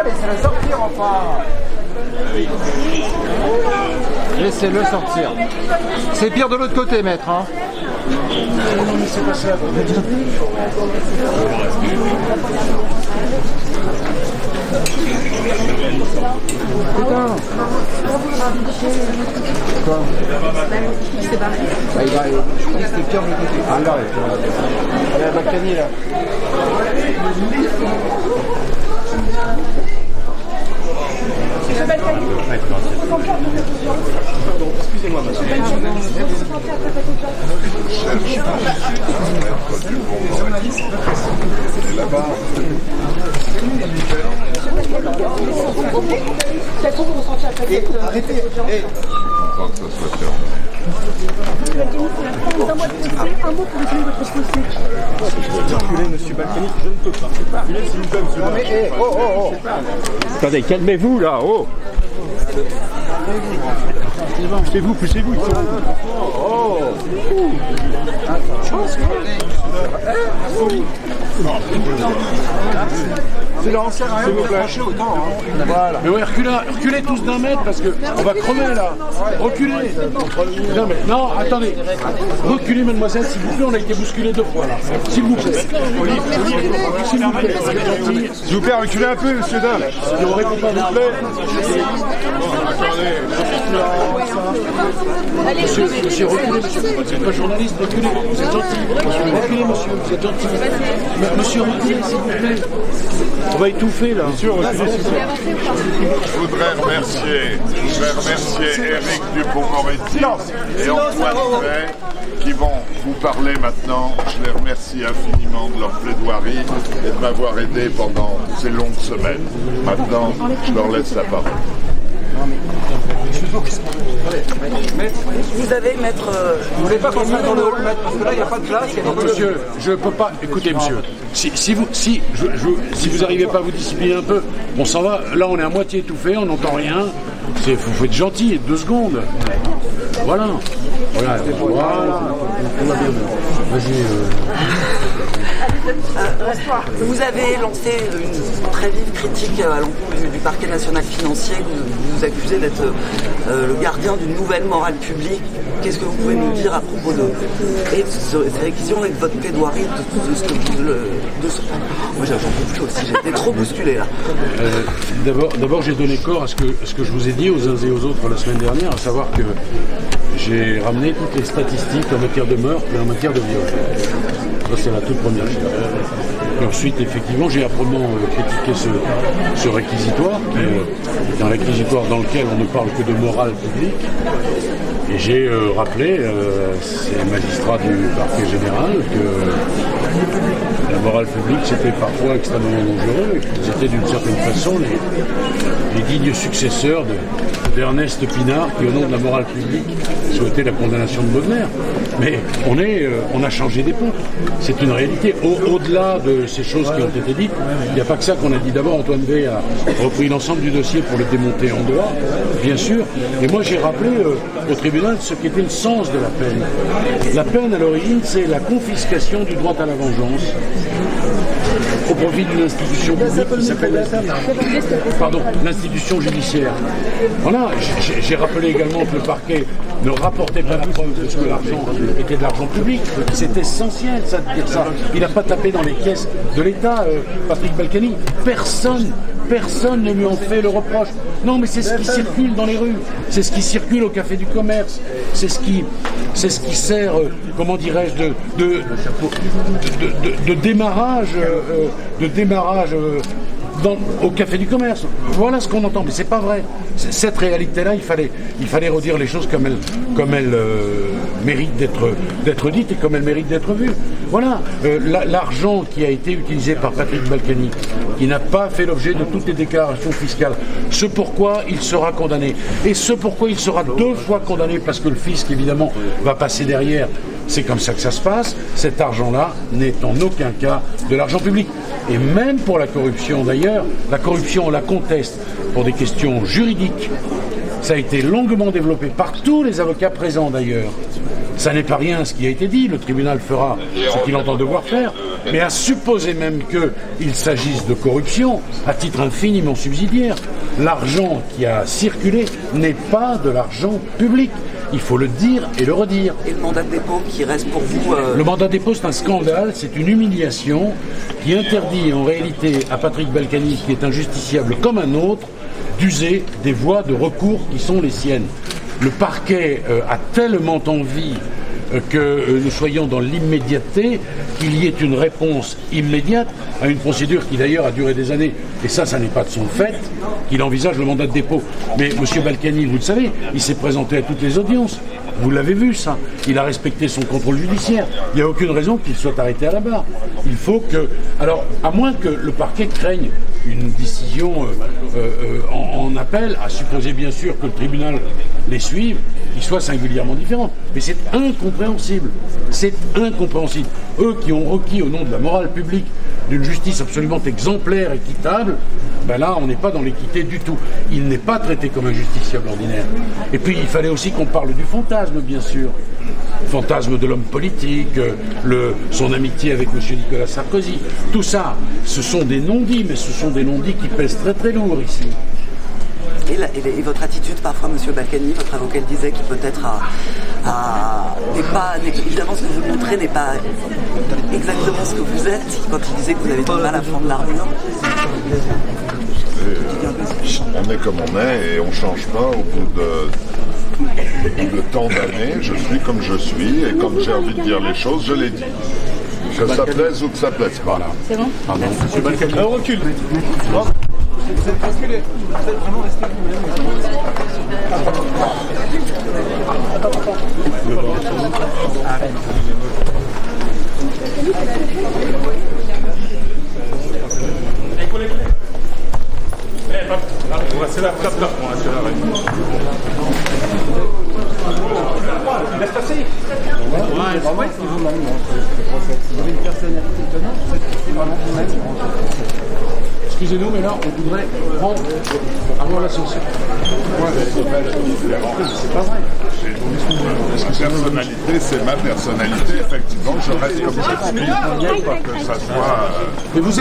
Laissez-le sortir enfin. Laissez-le sortir. C'est pire de l'autre côté, maître. Hein. Non, mais c'est pas ça. Putain. Quoi? Il s'est barré. Ah, je crois que c'était pire de l'autre côté. Ah là, il y a Balkany là. Pardon, excusez-moi, madame. Là-bas. Arrêtez. Quand ça soit terminé. Un mot pour résumer votre procès. Reculez, monsieur Balkany, je ne peux pas. Reculez, s'il vous plaît, monsieur Balkany. Oh. Attendez, calmez-vous là, oh. Poussez-vous. Oh. C'est l'ancien rien de franchir autant. Hein. Voilà. Mais ouais, reculez tous d'un mètre parce que on va crever là. Reculez. Non, attendez. Reculez, mademoiselle, s'il vous plaît, on a été bousculé 2 fois là. S'il vous plaît. S'il vous plaît. S'il vous plaît, reculez un peu, monsieur Dame. Si on répond pas, s'il vous plaît. Monsieur, reculez, monsieur. Vous n'êtes pas journaliste, reculez. Vous êtes gentil. Reculez, monsieur. Vous êtes gentil. Monsieur, reculez, s'il vous plaît. On va étouffer là. Monsieur, reculez, s'il vous plaît. Je voudrais remercier Éric Dupond-Moretti et Antoine Fay qui vont vous parler maintenant. Je les remercie infiniment de leur plaidoirie et de m'avoir aidé pendant ces longues semaines. Maintenant, je leur laisse la parole. Vous avez, maître... Vous voulez pas qu'on se mette dans le hall, maître, parce que là, il n'y a pas de place. Monsieur, je peux pas... Écoutez, monsieur, si vous n'arrivez pas à vous discipliner un peu, on s'en va. Là, on est à moitié étouffé, on n'entend rien. Faut être gentil, 2 secondes. Voilà. Vas-y. Vous avez lancé une très vive critique à l'encontre du parquet national financier. Vous accusez d'être le gardien d'une nouvelle morale publique. Qu'est-ce que vous pouvez nous dire à propos de ces réquisitions et de votre plaidoirie Moi, j'en peux plus aussi, j'étais trop bousculé là. D'abord, j'ai donné corps à ce que je vous ai dit aux uns et aux autres la semaine dernière, à savoir que j'ai ramené toutes les statistiques en matière de meurtre et en matière de viol. Ça, c'est la toute première chose. Et ensuite, effectivement, j'ai âprement critiqué ce réquisitoire, qui est un réquisitoire dans lequel on ne parle que de morale publique. Et j'ai rappelé ces magistrats du parquet général que la morale publique, c'était parfois extrêmement dangereux et qu'ils étaient d'une certaine façon les dignes successeurs d'Ernest Pinard, qui, au nom de la morale publique, souhaitait la condamnation de Baudelaire. Mais on a changé d'époque. C'est une réalité. Au-delà de ces choses qui ont été dites, il n'y a pas que ça qu'on a dit. D'abord, Antoine Bay a repris l'ensemble du dossier pour le démonter en droit, bien sûr. Et moi, j'ai rappelé au tribunal ce qu'était le sens de la peine. La peine, à l'origine, c'est la confiscation du droit à la vengeance au profit d'une institution publique qui s'appelle l'institution judiciaire. Voilà, j'ai rappelé également que le parquet ne rapportait pas la preuve de ce que l'argent était de l'argent public. C'est essentiel, ça, de dire ça. Il n'a pas tapé dans les caisses de l'État, Patrick Balkany. Personne ne lui en fait le reproche. Non, mais c'est ce qui circule dans les rues. C'est ce qui circule au Café du Commerce. C'est ce qui sert, comment dirais-je, de démarrage, au Café du Commerce. Voilà ce qu'on entend, mais c'est pas vrai. Cette réalité-là, il fallait redire les choses comme elles méritent d'être dites et comme elles méritent d'être vues. Voilà, l'argent qui a été utilisé par Patrick Balkany, qui n'a pas fait l'objet de toutes les déclarations fiscales, ce pourquoi il sera condamné. Et ce pourquoi il sera 2 fois condamné, parce que le fisc, évidemment, va passer derrière. C'est comme ça que ça se passe. Cet argent-là n'est en aucun cas de l'argent public. Et même pour la corruption, d'ailleurs, la corruption, on la conteste pour des questions juridiques. Ça a été longuement développé par tous les avocats présents, d'ailleurs. Ça n'est pas rien ce qui a été dit. Le tribunal fera ce qu'il entend devoir faire. Mais à supposer même qu'il s'agisse de corruption, à titre infiniment subsidiaire, l'argent qui a circulé n'est pas de l'argent public. Il faut le dire et le redire. Et le mandat de dépôt qui reste pour vous Le mandat de dépôt, c'est un scandale, c'est une humiliation qui interdit en réalité à Patrick Balkany, qui est un justiciable comme un autre, d'user des voies de recours qui sont les siennes. Le parquet a tellement envie que nous soyons dans l'immédiateté, qu'il y ait une réponse immédiate à une procédure qui d'ailleurs a duré des années, et ça n'est pas de son fait, qu'il envisage le mandat de dépôt. Mais M. Balkany, vous le savez, il s'est présenté à toutes les audiences. Vous l'avez vu, ça. Il a respecté son contrôle judiciaire. Il n'y a aucune raison qu'il soit arrêté à la barre. Il faut que... Alors, à moins que le parquet craigne une décision en appel, à supposer bien sûr que le tribunal les suive, qui soit singulièrement différente. Mais c'est incompréhensible. C'est incompréhensible. Eux qui ont requis au nom de la morale publique d'une justice absolument exemplaire, équitable, ben là, on n'est pas dans l'équité du tout. Il n'est pas traité comme un justiciable ordinaire. Et puis, il fallait aussi qu'on parle du fantasme, bien sûr. Fantasme de l'homme politique, son amitié avec M. Nicolas Sarkozy. Tout ça, ce sont des non-dits, mais ce sont des non-dits qui pèsent très très lourd ici. Et votre attitude, parfois, M. Balkany, votre avocat le disait, qui peut-être n'est pas, évidemment, ce que vous montrez n'est pas exactement ce que vous êtes, quand il disait que vous avez du mal à fendre l'armure. On est comme on est et on ne change pas au bout de tant d'années. Je suis comme je suis et quand j'ai envie de dire les choses, je les dis. Que ça plaise ou que ça plaise pas. C'est bon. Pardon. Merci. On recule. Vous êtes basculé. Vous êtes vraiment resté On va se la place là. Laisse passer. Vous avez une personnalité étonnante, c'est vraiment vous-même. Excusez-nous, mais là, on voudrait avoir l'ascenseur. C'est pas vrai. Ma personnalité, c'est ma personnalité. Effectivement, je reste comme je suis, quoi que ça soit. Mais vous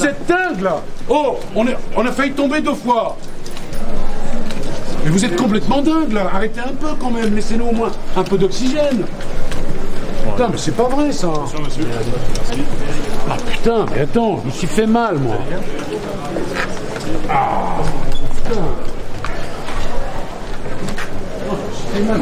êtes dingue, là. Oh, on a failli tomber 2 fois. Mais vous êtes complètement dingue, là. Arrêtez un peu, quand même. Laissez-nous au moins un peu d'oxygène. Putain, mais c'est pas vrai, ça. Ah, putain, mais attends, je me suis fait mal, moi. Ah, putain. Oh, je me suis fait mal.